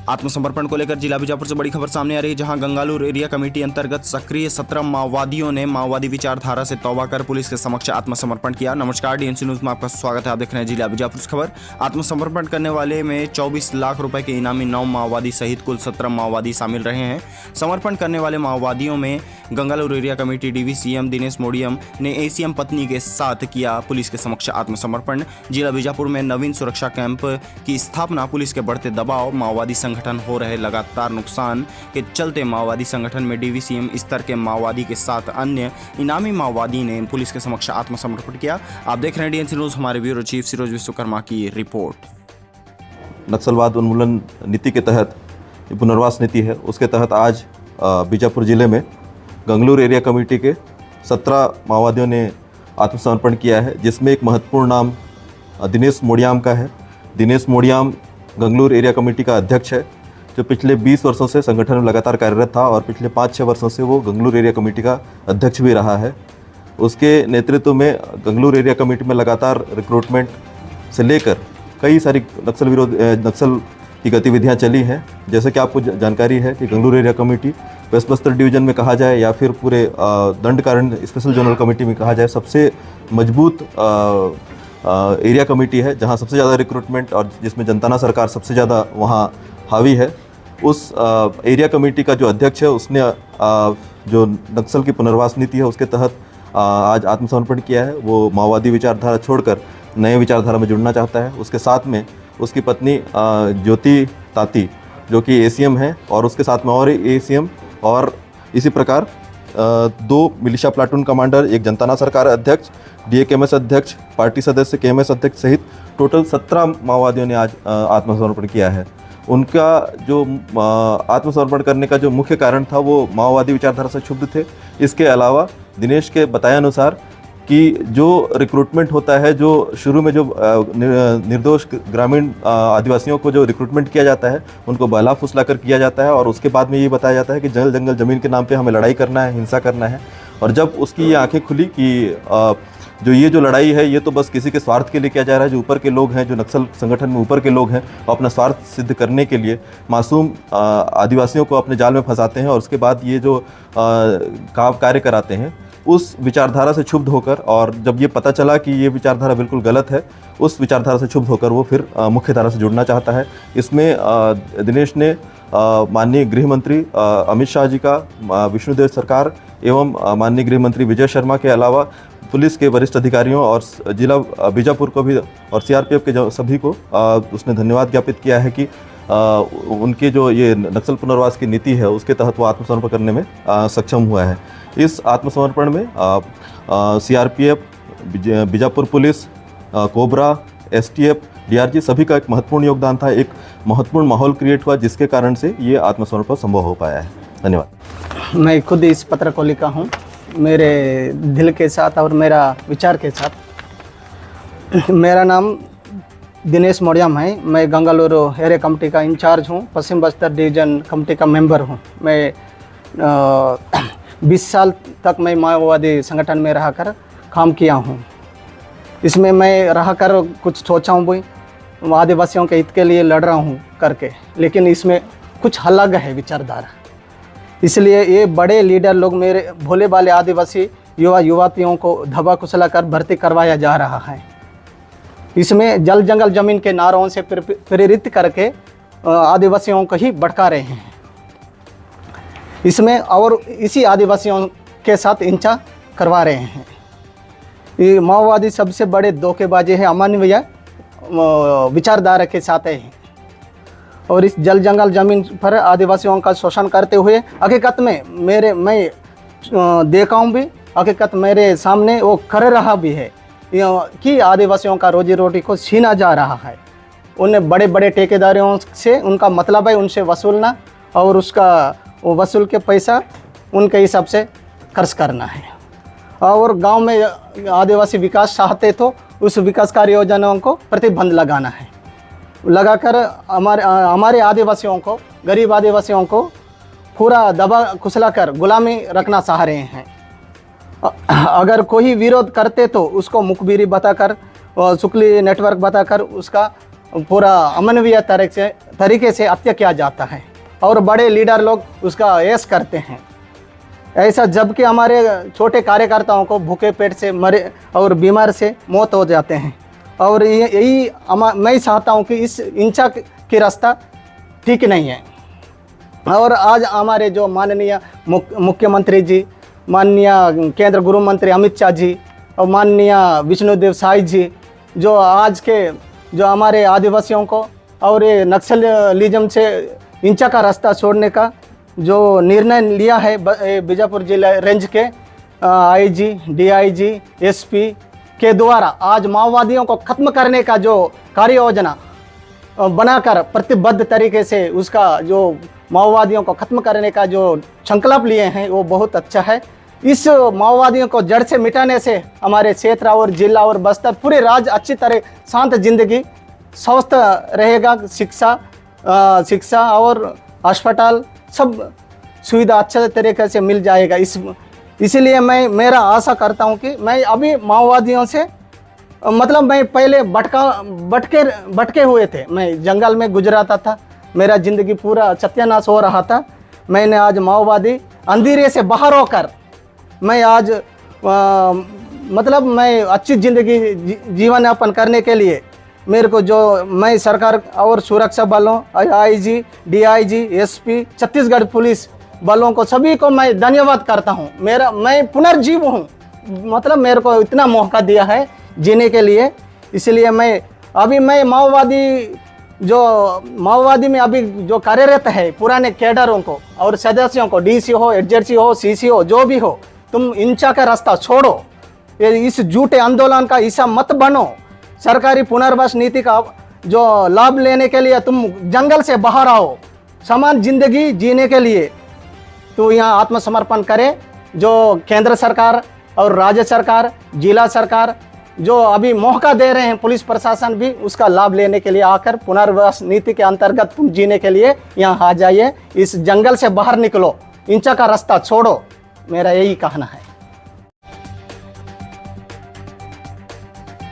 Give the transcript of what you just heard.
आत्मसमर्पण को लेकर जिला बीजापुर से बड़ी खबर सामने आ रही है, जहां गंगालूर एरिया कमेटी अंतर्गत सक्रिय 17 माओवादियों ने माओवादी विचारधारा से तौबा कर पुलिस के समक्ष आत्मसमर्पण किया। नमस्कार, डीएनसी न्यूज में आपका स्वागत है। आप देख रहे हैं जिला बीजापुर से खबर। आत्मसमर्पण करने वाले में 24 लाख रुपए के इनामी 9 माओवादी सहित कुल 17 माओवादी शामिल रहे हैं। समर्पण करने वाले माओवादियों में Gangalur area committee DVCM Dinesh Modiyam ने एसीएम पत्नी के साथ किया पुलिस के समक्ष आत्मसमर्पण। जिला बीजापुर में नवीन सुरक्षा कैंप की स्थापना, पुलिस के बढ़ते दबाव, माओवादी संगठन हो रहे लगातार नुकसान के चलते माओवादी संगठन में डीवीसीएम स्तर के माओवादी के साथ अन्य इनामी माओवादी ने पुलिस के समक्ष आत्मसमर्पण किया। आप देख रहे हैं डीएनसी न्यूज, हमारे ब्यूरो चीफ सिरोज विश्वकर्मा की रिपोर्ट। नक्सलवाद उन्मूलन नीति के तहत पुनर्वास नीति है, उसके तहत आज बीजापुर जिले में गंगलूर एरिया कमेटी के 17 माओवादियों ने आत्मसमर्पण किया है, जिसमें एक महत्वपूर्ण नाम दिनेश मोडियाम का है। दिनेश मोडियाम गंगलूर एरिया कमेटी का अध्यक्ष है, जो पिछले 20 वर्षों से संगठन में लगातार कार्यरत था और पिछले 5-6 वर्षों से वो गंगलूर एरिया कमेटी का अध्यक्ष भी रहा है। उसके नेतृत्व में गंगलूर एरिया कमेटी में लगातार रिक्रूटमेंट से लेकर कई सारी नक्सल की गतिविधियां चली हैं। जैसे कि आपको जानकारी है कि Gangalur area committee west Bastar division में कहा जाए या फिर पूरे दंडकारण्य स्पेशल जोनल कमेटी में कहा जाए, सबसे मजबूत एरिया कमेटी है, जहां सबसे ज़्यादा रिक्रूटमेंट और जिसमें जनताना सरकार सबसे ज़्यादा वहां हावी है। उस एरिया कमेटी का जो अध्यक्ष है, उसने जो नक्सल की पुनर्वास नीति है उसके तहत आज आत्मसमर्पण किया है। वो माओवादी विचारधारा छोड़कर नए विचारधारा में जुड़ना चाहता है। उसके साथ में उसकी पत्नी ज्योति ताती, जो कि एसीएम है, और उसके साथ में और एसीएम और इसी प्रकार 2 मिलिशिया प्लाटून कमांडर, एक जनताना सरकार अध्यक्ष, डीएकेएमएस अध्यक्ष, पार्टी सदस्य, केएमएस अध्यक्ष सहित टोटल 17 माओवादियों ने आज आत्मसमर्पण किया है। उनका जो आत्मसमर्पण करने का जो मुख्य कारण था, वो माओवादी विचारधारा से क्षुब्ध थे। इसके अलावा दिनेश के बताए अनुसार कि जो रिक्रूटमेंट होता है, जो शुरू में जो निर्दोष ग्रामीण आदिवासियों को जो रिक्रूटमेंट किया जाता है, उनको बहला फुसला कर किया जाता है और उसके बाद में ये बताया जाता है कि जंगल जंगल ज़मीन के नाम पे हमें लड़ाई करना है, हिंसा करना है। और जब उसकी ये आंखें खुली कि जो लड़ाई है, ये तो बस किसी के स्वार्थ के लिए किया जा रहा है, जो ऊपर के लोग हैं, जो नक्सल संगठन में ऊपर के लोग हैं, अपना स्वार्थ सिद्ध करने के लिए मासूम आदिवासियों को अपने जाल में फंसाते हैं और उसके बाद ये जो कार्य कराते हैं, उस विचारधारा से क्षुब्ध होकर, और जब ये पता चला कि ये विचारधारा बिल्कुल गलत है, उस विचारधारा से क्षुब्ध होकर वो फिर मुख्य धारा से जुड़ना चाहता है। इसमें दिनेश ने माननीय गृह मंत्री अमित शाह जी का, विष्णुदेव सरकार एवं माननीय गृह मंत्री विजय शर्मा के अलावा पुलिस के वरिष्ठ अधिकारियों और जिला बीजापुर को भी और सीआरपीएफ के सभी को उसने धन्यवाद ज्ञापित किया है कि उनके जो ये नक्सल पुनर्वास की नीति है, उसके तहत वो आत्मसमर्पण करने में सक्षम हुआ है। इस आत्मसमर्पण में CRPF, Bijapur police, cobra, STF, DRG सभी का एक महत्वपूर्ण योगदान था। एक महत्वपूर्ण माहौल क्रिएट हुआ, जिसके कारण से ये आत्मसमर्पण संभव हो पाया है। धन्यवाद। मैं खुद इस पत्र को लिखा हूँ मेरे दिल के साथ और मेरा विचार के साथ। मेरा नाम दिनेश मोडियाम है। मैं गंगालूर एरिया कमेटी का इंचार्ज हूँ, पश्चिम बस्तर डिवीज़न कमेटी का मेंबर हूँ। मैं 20 साल तक मैं माओवादी संगठन में रहकर काम किया हूँ। इसमें मैं रहकर कुछ सोचा हूँ भी, आदिवासियों के हित के लिए लड़ रहा हूँ करके, लेकिन इसमें कुछ अलग है विचारधारा। इसलिए ये बड़े लीडर लोग, मेरे भोले भाले आदिवासी युवतियों को धबा कुचला कर भर्ती करवाया जा रहा है। इसमें जल जंगल जमीन के नारों से प्रेरित करके आदिवासियों को ही भड़का रहे हैं इसमें, और इसी आदिवासियों के साथ हिंसा करवा रहे हैं। ये माओवादी सबसे बड़े धोखेबाजी है, अमानवीय विचारधारा के साथ है और इस जल जंगल जमीन पर आदिवासियों का शोषण करते हुए हकीकत में मैं देखा हूँ भी, हकीकत मेरे सामने वो कर रहा भी है कि आदिवासियों का रोजी रोटी को छीना जा रहा है। उन्हें बड़े बड़े ठेकेदारों से उनका मतलब है उनसे वसूलना और उसका वसूल के पैसा उनके हिसाब से खर्च करना है। और गांव में आदिवासी विकास चाहते तो उस विकास कार्य योजनाओं को प्रतिबंध लगाना है, लगाकर हमारे आदिवासियों को, गरीब आदिवासियों को पूरा दबा कुचला कर गुलामी रखना चाह रहे हैं। अगर कोई विरोध करते तो उसको मुखबिरी बताकर, शुक्ली नेटवर्क बताकर उसका पूरा अमानवीय तरीके से हत्या किया जाता है और बड़े लीडर लोग उसका ऐश करते हैं। ऐसा जबकि हमारे छोटे कार्यकर्ताओं को भूखे पेट से मरे और बीमार से मौत हो जाते हैं। और यही मैं चाहता हूँ कि इस इंचा की रास्ता ठीक नहीं है। और आज हमारे जो माननीय मुख्यमंत्री जी, माननीय केंद्र गृह मंत्री अमित शाह जी और माननीय विष्णुदेव साय जी, जो आज के जो हमारे आदिवासियों को और ये नक्सलिज्म से इंचा का रास्ता छोड़ने का जो निर्णय लिया है बीजापुर जिला रेंज के आईजी, डीआईजी, एसपी के द्वारा आज माओवादियों को खत्म करने का जो कार्य योजना बनाकर प्रतिबद्ध तरीके से उसका जो माओवादियों को खत्म करने का जो संकल्प लिए हैं वो बहुत अच्छा है। इस माओवादियों को जड़ से मिटाने से हमारे क्षेत्र और जिला और बस्तर पूरे राज्य अच्छी तरह शांत जिंदगी स्वस्थ रहेगा। शिक्षा और अस्पताल सब सुविधा अच्छे तरीके से मिल जाएगा। इसलिए मेरा आशा करता हूं कि मैं अभी माओवादियों से मतलब मैं पहले भटके हुए थे, मैं जंगल में गुजराता था, मेरा ज़िंदगी पूरा सत्यानाश हो रहा था। मैंने आज माओवादी अंधेरे से बाहर होकर मैं आज मतलब मैं अच्छी ज़िंदगी जीवन यापन करने के लिए मेरे को जो मैं सरकार और सुरक्षा बलों, IG, DIG, SP, Chhattisgarh police बलों को सभी को मैं धन्यवाद करता हूँ। मैं पुनर्जीव हूँ, मतलब मेरे को इतना मौका दिया है जीने के लिए। इसलिए मैं माओवादी में अभी जो कार्यरत है पुराने कैडरों को और सदस्यों को, डीसी हो, एडजेसी हो, सीसी हो, जो भी हो, तुम इंचा का रास्ता छोड़ो, इस झूठे आंदोलन का हिस्सा मत बनो। सरकारी पुनर्वास नीति का जो लाभ लेने के लिए तुम जंगल से बाहर आओ, समान जिंदगी जीने के लिए तो यहाँ आत्मसमर्पण करें। जो केंद्र सरकार और राज्य सरकार, जिला सरकार जो अभी मौका दे रहे हैं, पुलिस प्रशासन भी उसका लाभ लेने के लिए आकर पुनर्वास नीति के अंतर्गत तुम जीने के लिए यहाँ आ जाइए। इस जंगल से बाहर निकलो, इंचा का रास्ता छोड़ो, मेरा यही कहना है।